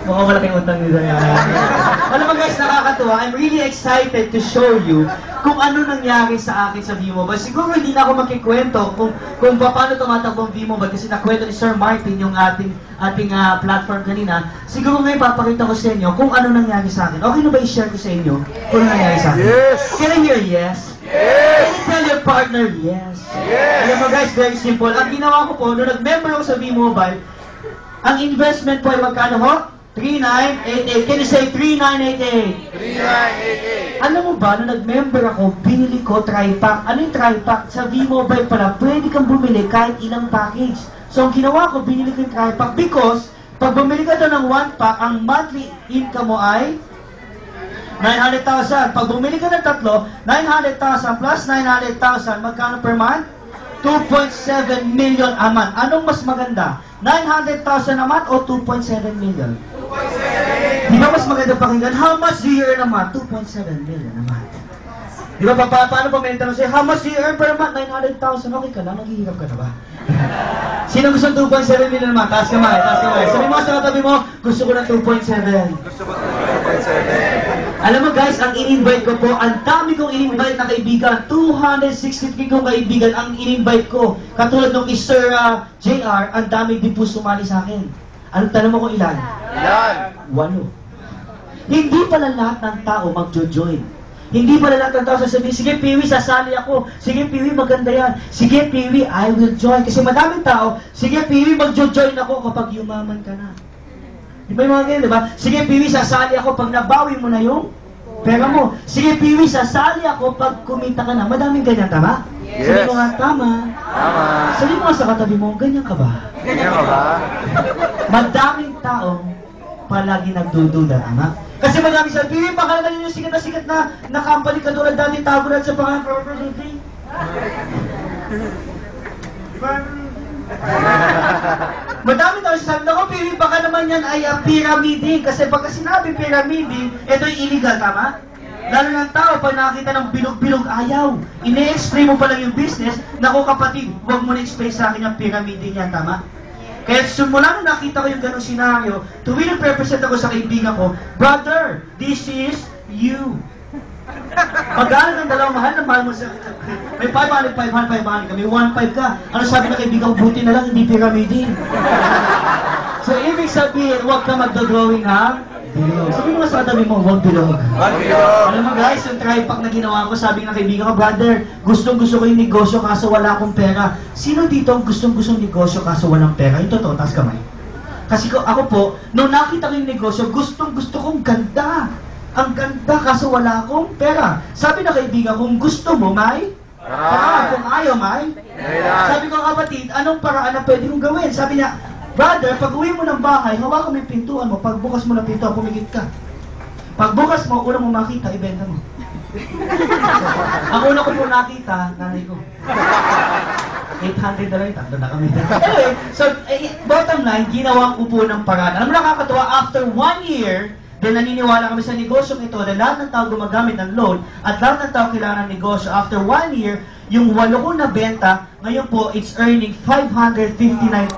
Mukhang malaking utang nito yan. Alam mo guys, nakakatuwa. I'm really excited to show you kung ano nangyari sa akin sa V-Mobile. Siguro hindi na ako magkikwento kung paano tumatakbo ang V-Mobile kasi nakwento ni Sir Martin yung ating platform kanina. Siguro ngayon papakita ko sa inyo kung ano nangyari sa akin. Okay na ba i-share ko sa inyo kung ano nangyari sa akin? Yes! Can I hear yes? Yes! Can you tell your partner yes? Yes! Alam mo guys, very simple. Ang ginawa ko po, nung nag-member ako sa V-Mobile, ang investment po ay magkano ho? 3988. Can you say 3988? 3988. Alam mo ba, nung nag-member ako, binili ko tri-pack. Ano yung tri-pack? Sa V-Mobile pala, pwede kang bumili kahit ilang package. So, ang ginawa ko, binili ko yung tri-pack because pag bumili ka doon ng 1 pack, ang monthly income mo ay 900,000. Pag bumili ka ng tatlo, 900,000 plus 900,000, magkano per month? 2.7 million a month. Anong mas maganda? 900,000 a month o 2.7 million? 2.7. Di ba mas maganda pakinggan? How much do you earn a month? 2.7 million a month. Di ba, paano pa may tanong sa'yo? How much do you earn per month? 900,000. Okay ka lang? Naghihirap ka na ba? Sino gusto ng 2.7 million a month? Taas kamay, taas kamay. Sabi mo sa katabi mo, gusto ko ng 2.7. Gusto ko ng 2.7. Alam mo guys, ang in-invite ko po, ang dami kong in-invite na kaibigan. 263 kong kaibigan ang in-invite ko. Katulad nung Sir JR, ang dami din po sumali sa akin. Anong tanong mo kung ilan? Ilan? 8. Hindi pala lahat ng tao magjo-join. Hindi pala lahat ng tao sasabihin, sige Piwi, sasali ako. Sige Piwi, maganda yan. Sige Piwi, I will join. Kasi madaming tao, sige Piwi, magjo-join ako kapag yumaman ka na. Di ba yung mga ganyan, di ba? Sige Piwi, sasali ako pag nabawi mo na yung pera mo. Sige Piwi, sasali ako pag kumita ka na. Madaming ganyan, tama? Yes. Sabi mo nga, tama. Tama. Sabi mo nga sa katabi mo, ganyan ka ba? Ganyan ka ba? Madaming taong palagi nagdududa, tama? Kasi madami sa Piwi, baka na yung sikat na company katulad dati, tago lang sa pangalan. Madami daw sabi na ko, Piwi, baka naman yan ay pyramiding. Kasi pagka sinabi pyramiding, ito yung illegal, tama? Lalo ng tao, pag nakakita ng bilog-bilog, ayaw. Ine-explain mo pa lang yung business. Naku kapatid, huwag mo na-explain sa akin yung pyramiding yan, tama? Kaya simula nung nakita ko yung ganong senaryo, tuwing nag-represent ako sa kaibigan ko, brother, this is you. Pag-aaral ng dalawang mahal na mahal mo sa... May 500 kami, 1.5 ka. Ano sabi ng kaibigan ko, buti na lang, hindi pyramiding. So, ibig sabihin, huwag ka magdodrawing ha? Bilog. Sabi mo sa katabi mo, huwag bilog. Wag bilog. Alam mo guys, yung tri-pack na ginawa ko, sabi ng kaibigan ko, brother, gustong-gusto ko yung negosyo kaso wala akong pera. Sino dito ang gustong-gusto yung negosyo kaso walang pera? Yung totoo, taas kamay. Kasi ako po, nung nakita ko yung negosyo, gustong-gusto kong ganda. Ang ganda kaso wala akong pera. Sabi ng kaibigan, kung gusto mo, may paraan. Kung ayaw, may sabi ko, kapatid, anong paraan na pwede kong gawin? Sabi niya, brother, pag uwi mo ng bahay, hawakan mo yung pintuan mo. Pag bukas mo ng pintuan, pumikit ka. Pag bukas mo, unang mo makita, ibenta mo. Ang una ko po nakita, nanay ko. 800 na lang, tatlo na kami. Anyway, so, bottom line, ginawa ko po ng paraan. Alam mo nakakatawa, after 1 year, then naniniwala kami sa negosyong ito na lahat ng tao gumagamit ng loan at lahat ng tao kailangan ng negosyo. After 1 year, yung 8 ko na benta, ngayon po, it's earning 559,000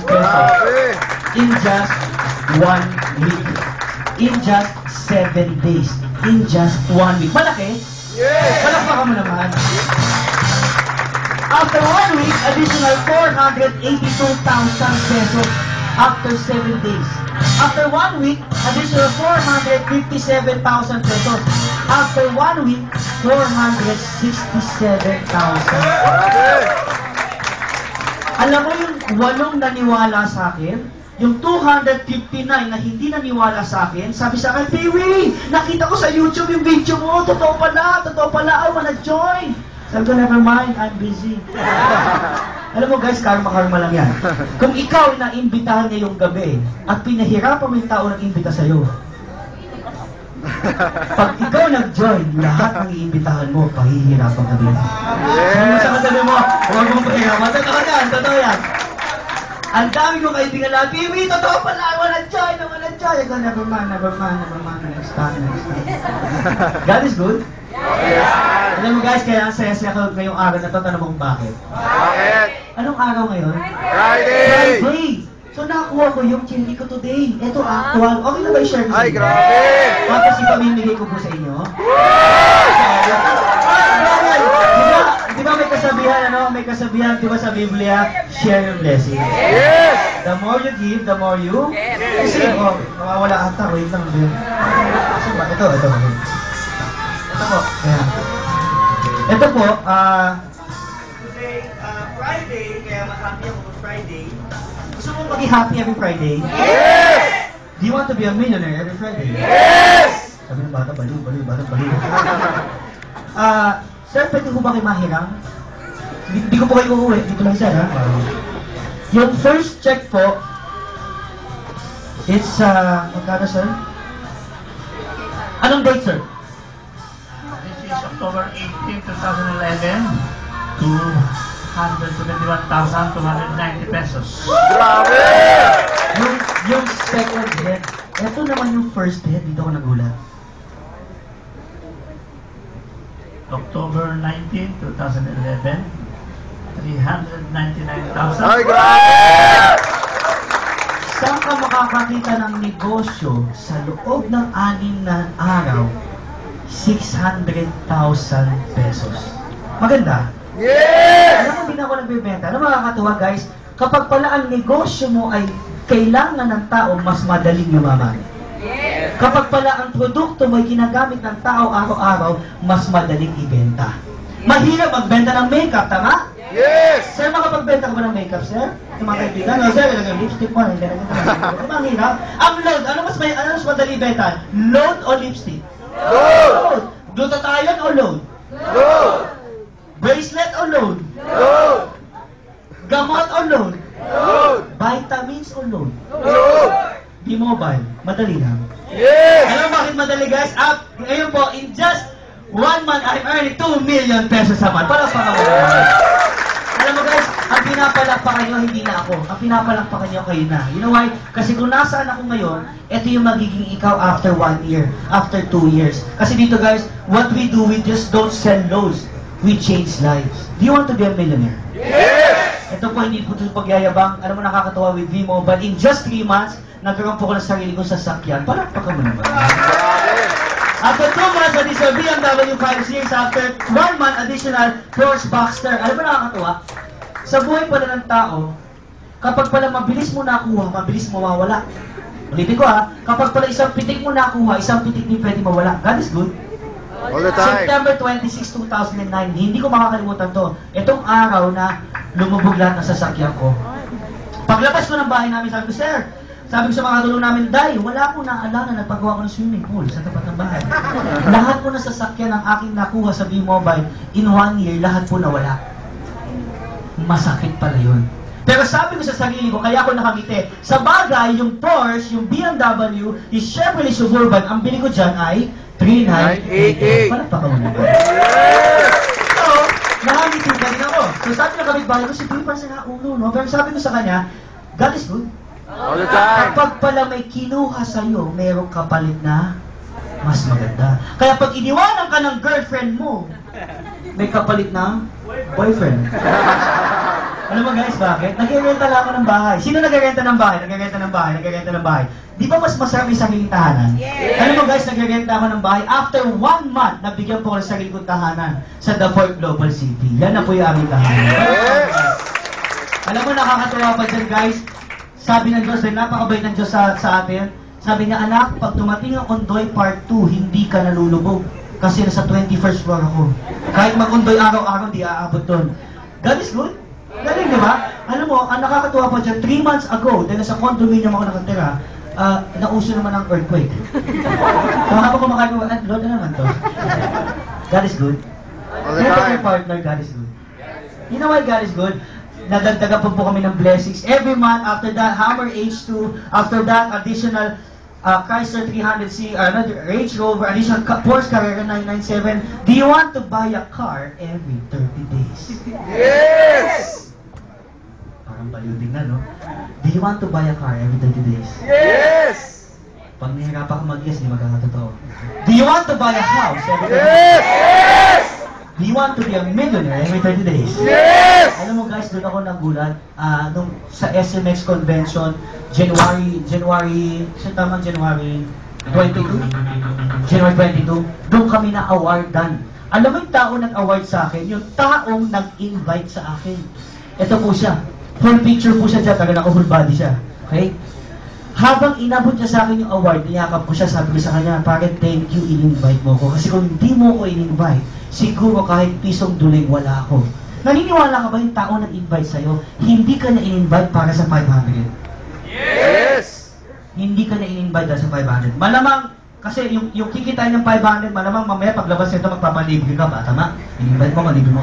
pesos in just 1 week. In just 7 days. In just 1 week. Malaki? Yes! Palakpakan mo naman. After 1 week, additional 482,000 pesos after 7 days. After 1 week, additional 457,000 pesos. After 1 week, 467,000. Alam mo yung 8 naniwala sa akin, yung 259 na hindi naniwala sa akin, sabi sa akin, Piwi, nakita ko sa YouTube yung video mo, totoo pala, I wanna join. Sabi ko, never mind, I'm busy. Alam mo guys, karma-karma lang yan. Kung ikaw na-imbitahan ngayong gabi at pinahirapan mo yung tao nag-imbita sa'yo, pag ikaw nag-join, lahat ng iimbitahan mo, pahihirapan ka din. Sabi mo sa katabi mo, huwag mong pahirapan. Totoo yan. Ang dami kong kaibigan lahat, Piwi, totoo pala, I wanna join. I go, never mind, next time. God is good. Yeah. Alam mo guys, kaya ang saya-saya ko ngayong araw na to, tanong mo kung bakit. Bakit? Anong araw ngayon? Friday! Friday! So nakakuha ko yung chinli ko today. Ito actual. Okay na ba i-share ko sa Ay, inyo? grabe! Tapos ipamimigay ko po sa inyo. Di ba may kasabihan, ano? May kasabihan, di ba sa Biblia, share your blessing. Yes! The more you give, the more you... Kasi, oh, mawawala ata. Wait lang. Kasi ba? Ito. Ito po. Ayan. Ito po, today, Friday, kaya happy ako on Friday. Gusto mo maging happy every Friday? Yes! Do you want to be a millionaire every Friday? Yes! Sabi ng bata, baliw. Sir, pwede ko ba kayo mahiram? Hindi ko po kayo uuwi. Dito lang sir, ha? Yung first check po, it's, magkano sir? Anong date, sir? This is October 18, 2011 to 121,290 pesos. Grabe! Yung second head, ito naman yung first head, dito ako nagulat. October 19, 2011, 399,000. Ay, grabe! Saan ka makakakita ng negosyo sa loob ng 6 na araw, 600,000 pesos? Maganda. Yes! Alam mo, hindi na ako nagbibenta. Ano makakatuwa guys? Kapag pala ang negosyo mo ay kailangan ng tao, mas madaling yumaman. Kapag pala ang produkto mo ay ginagamit ng tao araw-araw, mas madaling ibenta. Mahirap magbenta ng makeup, tama? Yes! Sir, makapagbenta ka ba ng makeup, sir? Yung mga kaibigan, no, sir, ilagay lipstick mo, hindi na ito. Mahirap. Ang load, ano mas madali benta? Load o lipstick? Load! Glutathione o load? Load! Bracelet o load? Load! Gamot o load? Load! Vitamins o load? Load! B-Mobile, madali lang. Yes! Alam mo bakit madali guys? Ngayon po, in just 1 month, I'm earning 2 million pesos a month. Para pa Alam mo guys, ang pinapalakpakan nyo, hindi na ako. Ang pinapalakpakan nyo, kayo na. You know why? Kasi kung nasaan ako ngayon, ito yung magiging ikaw after 1 year, after 2 years. Kasi dito guys, what we do, we just don't sell loads. We change lives. Do you want to be a millionaire? Yes! Ito po, hindi po ito pagyayabang. Alam mo, nakakatawa with V-Mobile. In just 3 months, nagkaroon po ko ng sarili kong sasakyan. Palakpakan mo naman. After 2 months, additional BMW 5 Series. After 1 month, additional Porsche Boxster. Alam mo, nakakatawa? Sa buhay pala ng tao, kapag pala mabilis mo nakuha, mabilis mo mawawala. Ulitin ko ha, kapag pala isang pitik mo nakuha, isang pitik din pwede mawala. God is good. All the time. September 26, 2009, hindi ko makakalimutan to. Itong araw na lumubog lahat ng sasakyan ko. Paglabas ko ng bahay namin, sabi ko, sir, sabi ko sa mga tulong namin, Day, wala akong naalala na nagpagawa ko ng swimming pool sa tapat ng bahay. Lahat po ng sasakyan ng aking nakuha sa V-Mobile, in 1 year, lahat po nawala. Masakit pala yun. Pero sabi ko sa sarili ko, kaya ako nakangiti. Sa bagay, yung Porsche, yung BMW, yung Chevrolet Suburban, ang bili ko dyan ay 3988. Palakpakan mo naman. So, nakangiti pa rin ako. So sabi ng kapitbahay ko, si Pili parang sa naulo, no? Pero sabi ko sa kanya, God is good. All the time. Kapag pala may kinuha sa'yo, merong kapalit na mas maganda. Kaya pag iniwanan ka ng girlfriend mo, may kapalit na boyfriend. Alam mo guys, bakit? Nag-renta lang ako ng bahay. Sino nag-renta ng bahay? Nag-renta ng bahay. Di ba mas masarap yung sariling tahanan? Yes. Alam mo guys, nag-renta ako ng bahay. After 1 month, nabigyan po ko ng sarili kong tahanan sa The Fort Global City. Yan na po yung aming tahanan. Yes. Alam mo, nakakatuwa pa dyan guys. Sabi ng Diyos, napakabait ng Diyos sa atin. Sabi niya, anak, pag tumating ang Ondoy Part 2, hindi ka nalulubog. Kasi nasa 21st floor ako. Kahit mag-Ondoy araw-araw, di aabot doon. God is good. Galing, di ba? Alam mo, ang nakakatuwa pa dyan, 3 months ago, dahil nasa condominium ako nakatira, nauso naman ang earthquake. So habang kumakain ko, Lord, ano naman to? God is good. All the time. Partner, God is good. You know why God is good? Nadagdagan po kami ng blessings. Every month, after that, Hammer H2, after that, additional Chrysler 300C, Range Rover, additional Porsche Carrera 997. Do you want to buy a car every 30 days? Yes! Parang baliw din na, no? Do you want to buy a car every 30 days? Yes! Pag nahirapan ka mag-yes, di magkakatotoo. Do you want to buy a house every 30 days? Yes! Yes! Do you want to be a millionaire in 30 days? Yes! Alam mo guys, doon ako nagulat. Nung sa SMX convention, January 22? January 22, doon kami na-awardan. Alam mo yung tao nag-award sa akin? Yung taong nag-invite sa akin. Ito po siya. Full picture po siya dyan, taga naka-full body siya. Okay? Habang inabot niya sa akin yung award, niyakap ko siya, sabi ko sa kanya, pare, thank you, in-invite mo ko. Kasi kung hindi mo ko in-invite, siguro kahit pisong duling wala ako. Naniniwala ka ba yung tao nag-invite sa'yo, hindi ka na in-invite para sa 500? Yes! Hindi ka na in-invite dahil sa 500. Malamang, kasi yung kikitain ng 500, malamang mamaya paglabas nito magpapalibre ka ba, tama? In-invite mo, malibre mo